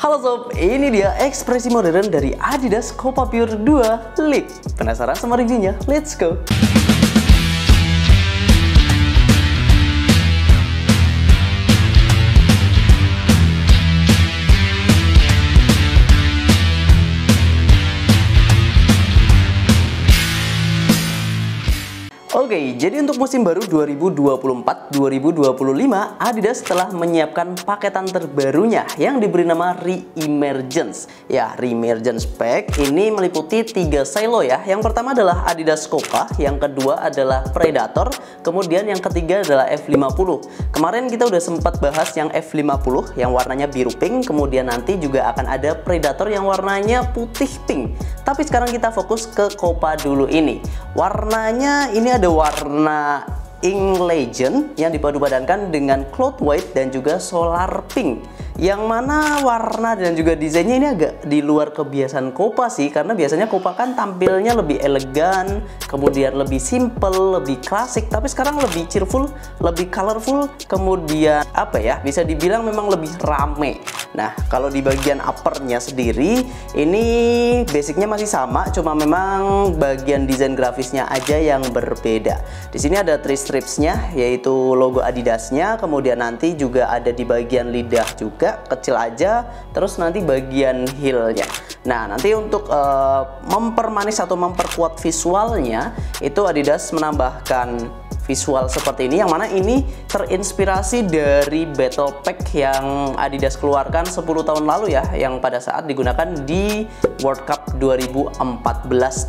Halo sob, ini dia ekspresi modern dari Adidas Copa Pure 2 League. Penasaran sama reviewnya? Let's go! Oke, jadi untuk musim baru 2024-2025, Adidas telah menyiapkan paketan terbarunya yang diberi nama Re-Emergence. Ya, Re-Emergence Pack ini meliputi 3 silo ya. Yang pertama adalah Adidas Copa, yang kedua adalah Predator, kemudian yang ketiga adalah F50. Kemarin kita udah sempat bahas yang F50 yang warnanya biru pink, kemudian nanti juga akan ada Predator yang warnanya putih pink. Tapi sekarang kita fokus ke Copa dulu ini. Warnanya ini ada warna Ink Legend yang dipadu-padankan dengan Cloud White dan juga Solar Pink. Yang mana warna dan juga desainnya ini agak di luar kebiasaan Copa sih, karena biasanya Copa kan tampilnya lebih elegan, kemudian lebih simple, lebih klasik, tapi sekarang lebih cheerful, lebih colorful, kemudian apa ya, bisa dibilang memang lebih rame. Nah, kalau di bagian uppernya sendiri ini basicnya masih sama, cuma memang bagian desain grafisnya aja yang berbeda. Di sini ada 3 stripsnya, yaitu logo Adidasnya, kemudian nanti juga ada di bagian lidah juga, kecil aja, terus nanti bagian heelnya. Nah, nanti untuk mempermanis atau memperkuat visualnya, itu Adidas menambahkan visual seperti ini, yang mana ini terinspirasi dari battle pack yang Adidas keluarkan 10 tahun lalu ya, yang pada saat digunakan di World Cup 2014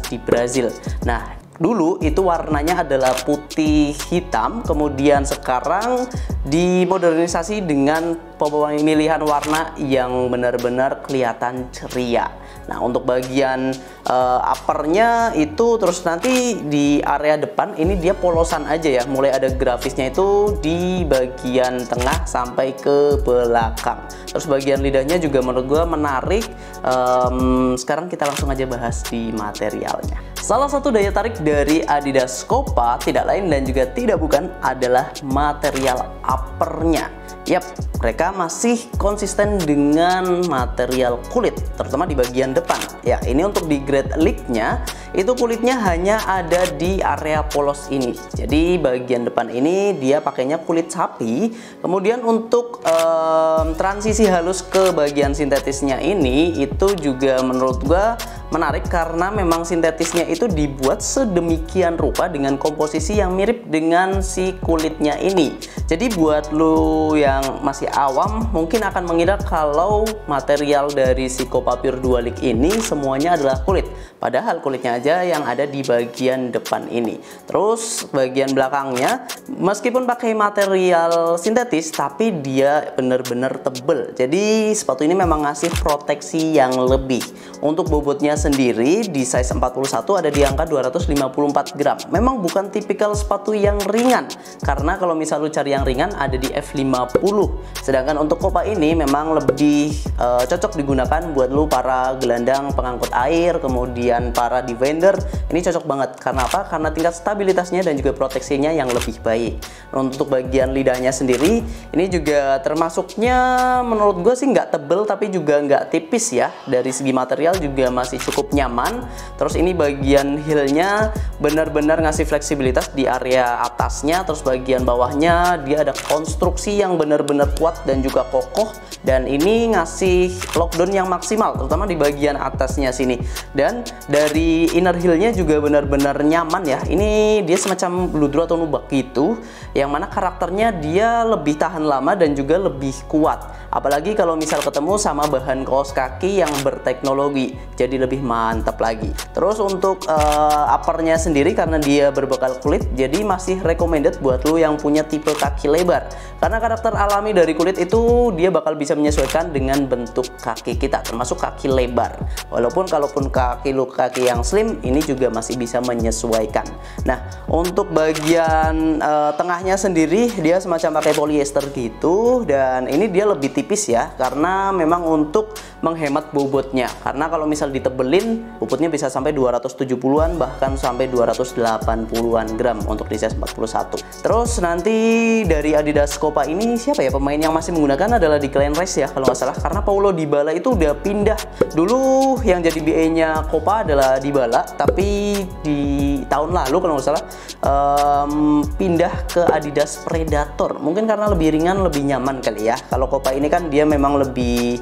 di Brazil. Nah, dulu itu warnanya adalah putih hitam, kemudian sekarang dimodernisasi dengan pemilihan warna yang benar-benar kelihatan ceria. Nah, untuk bagian uppernya itu terus nanti di area depan ini dia polosan aja ya, mulai ada grafisnya itu di bagian tengah sampai ke belakang. Terus bagian lidahnya juga menurut gue menarik. Sekarang kita langsung aja bahas di materialnya. Salah satu daya tarik dari Adidas Copa tidak lain dan juga tidak bukan adalah material uppernya. Yap, mereka masih konsisten dengan material kulit, terutama di bagian depan. Ya, ini untuk di grade League-nya, itu kulitnya hanya ada di area polos ini. Jadi bagian depan ini dia pakainya kulit sapi. Kemudian untuk transisi halus ke bagian sintetisnya ini, itu juga menurut gua menarik karena memang sintetisnya itu dibuat sedemikian rupa dengan komposisi yang mirip dengan si kulitnya ini. Jadi buat lo yang masih awam mungkin akan mengira kalau material dari si Copa Pure 2 League ini semuanya adalah kulit, padahal kulitnya aja yang ada di bagian depan ini. Terus bagian belakangnya meskipun pakai material sintetis, tapi dia benar-benar tebel. Jadi sepatu ini memang ngasih proteksi yang lebih. Untuk bobotnya sendiri di size 41 ada di angka 254 gram. Memang bukan tipikal sepatu yang ringan, karena kalau misal lu cari yang ringan ada di F50. Sedangkan untuk Copa ini memang lebih cocok digunakan buat lu para gelandang pengangkut air, kemudian para defender. Ini cocok banget. Karena apa? Karena tingkat stabilitasnya dan juga proteksinya yang lebih baik. Untuk bagian lidahnya sendiri ini juga termasuknya menurut gue sih nggak tebel tapi juga nggak tipis ya. Dari segi material juga masih cukup nyaman. Terus ini bagian heelnya benar-benar ngasih fleksibilitas di area atasnya. Terus bagian bawahnya dia ada konstruksi yang benar-benar kuat dan juga kokoh, dan ini ngasih lockdown yang maksimal terutama di bagian atasnya sini. Dan dari inner heelnya juga benar-benar nyaman ya. Ini dia semacam bludru atau nubak gitu, yang mana karakternya dia lebih tahan lama dan juga lebih kuat, apalagi kalau misal ketemu sama bahan kaos kaki yang berteknologi, jadi lebih mantap lagi. Terus untuk uppernya sendiri karena dia berbekal kulit, jadi masih recommended buat lo yang punya tipe kaki lebar, karena karakter alami dari kulit itu dia bakal bisa menyesuaikan dengan bentuk kaki kita, termasuk kaki lebar. Walaupun kalaupun kaki lu kaki yang slim, ini juga masih bisa menyesuaikan. Nah, untuk bagian tengahnya sendiri dia semacam pakai polyester gitu, dan ini dia lebih tipis ya, karena memang untuk menghemat bobotnya. Karena kalau misal ditebelin, bobotnya bisa sampai 270-an bahkan sampai 280-an gram untuk di size 41. Terus nanti dari Adidas Copa ini siapa ya pemain yang masih menggunakan adalah Declan Rice ya kalau nggak salah, karena Paulo Dybala itu udah pindah. Dulu yang jadi BA-nya Copa adalah Dybala, tapi di tahun lalu kalau nggak salah pindah ke Adidas Predator. Mungkin karena lebih ringan, lebih nyaman kali ya. Kalau Copa ini kan dia memang lebih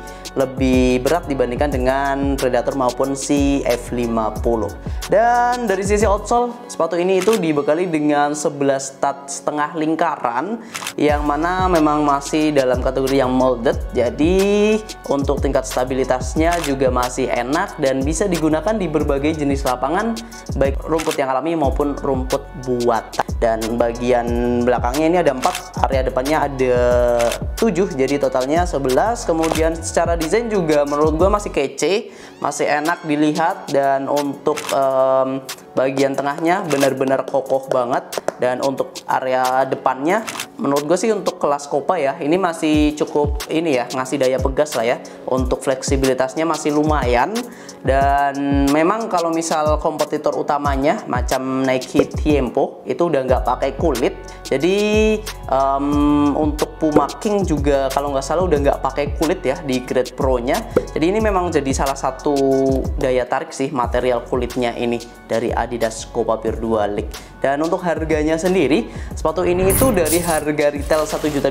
berat dibandingkan dengan Predator maupun si F50. Dan dari sisi outsole, sepatu ini itu dibekali dengan 11 stud setengah lingkaran, yang mana memang masih dalam kategori yang molded. Jadi untuk tingkat stabilitasnya juga masih enak dan bisa digunakan di berbagai jenis lapangan, baik rumput yang alami maupun rumput buatan. Dan bagian belakangnya ini ada 4, area depannya ada 7, jadi totalnya 11. Kemudian secara desain juga menurut gue masih kece, masih enak dilihat, dan untuk bagian tengahnya benar-benar kokoh banget. Dan untuk area depannya menurut gue sih untuk kelas Copa ya, ini masih cukup ini ya, ngasih daya pegas lah ya. Untuk fleksibilitasnya masih lumayan. Dan memang kalau misal kompetitor utamanya macam Nike Tiempo itu udah nggak pakai kulit. Jadi untuk Puma King juga kalau nggak salah udah nggak pakai kulit ya di grade Pro-nya. Jadi ini memang jadi salah satu daya tarik sih material kulitnya ini dari Adidas Copa Pure Dual League. Dan untuk harganya sendiri, sepatu ini itu dari harga retail 1.200.000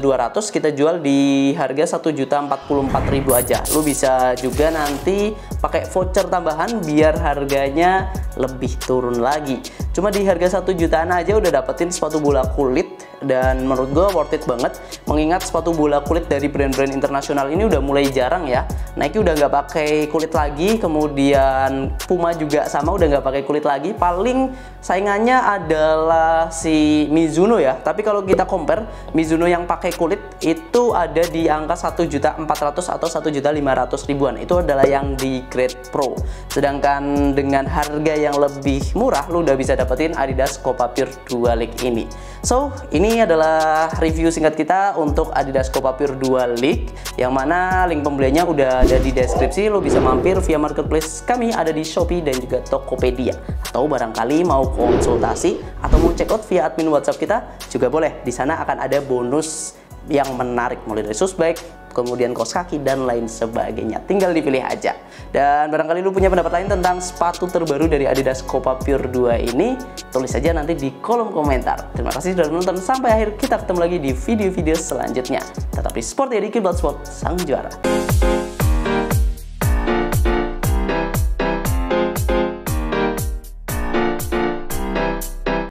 kita jual di harga 1.044.000 aja. Lu bisa juga nanti pakai voucher tambahan biar harganya lebih turun lagi. Cuma di harga 1 jutaan aja udah dapetin sepatu bola kulit, dan menurut gue worth it banget. Mengingat sepatu bola kulit dari brand-brand internasional ini udah mulai jarang ya. Nike udah nggak pakai kulit lagi, kemudian Puma juga sama udah nggak pakai kulit lagi. Paling saingannya adalah si Mizuno ya. Tapi kalau kita compare, Mizuno yang pakai kulit itu ada di angka 1.400.000 atau 1.500.000-an. Itu adalah yang di grade Pro. Sedangkan dengan harga yang lebih murah, lu udah bisa dapetin Adidas Copa Pure Dual League ini. So, ini adalah review singkat kita untuk Adidas Copa Pure Dual League, yang mana link pembeliannya udah ada di deskripsi. Lo bisa mampir via marketplace kami, ada di Shopee dan juga Tokopedia. Atau barangkali mau konsultasi atau mau check out via admin WhatsApp kita juga boleh. Di sana akan ada bonus yang menarik, mulai dari Susbike, kemudian kaos kaki, dan lain sebagainya. Tinggal dipilih aja. Dan barangkali lu punya pendapat lain tentang sepatu terbaru dari Adidas Copa Pure 2 ini, tulis aja nanti di kolom komentar. Terima kasih sudah menonton sampai akhir. Kita ketemu lagi di video-video selanjutnya. Tetap di Sport Ediki, Bloodsport, sang juara.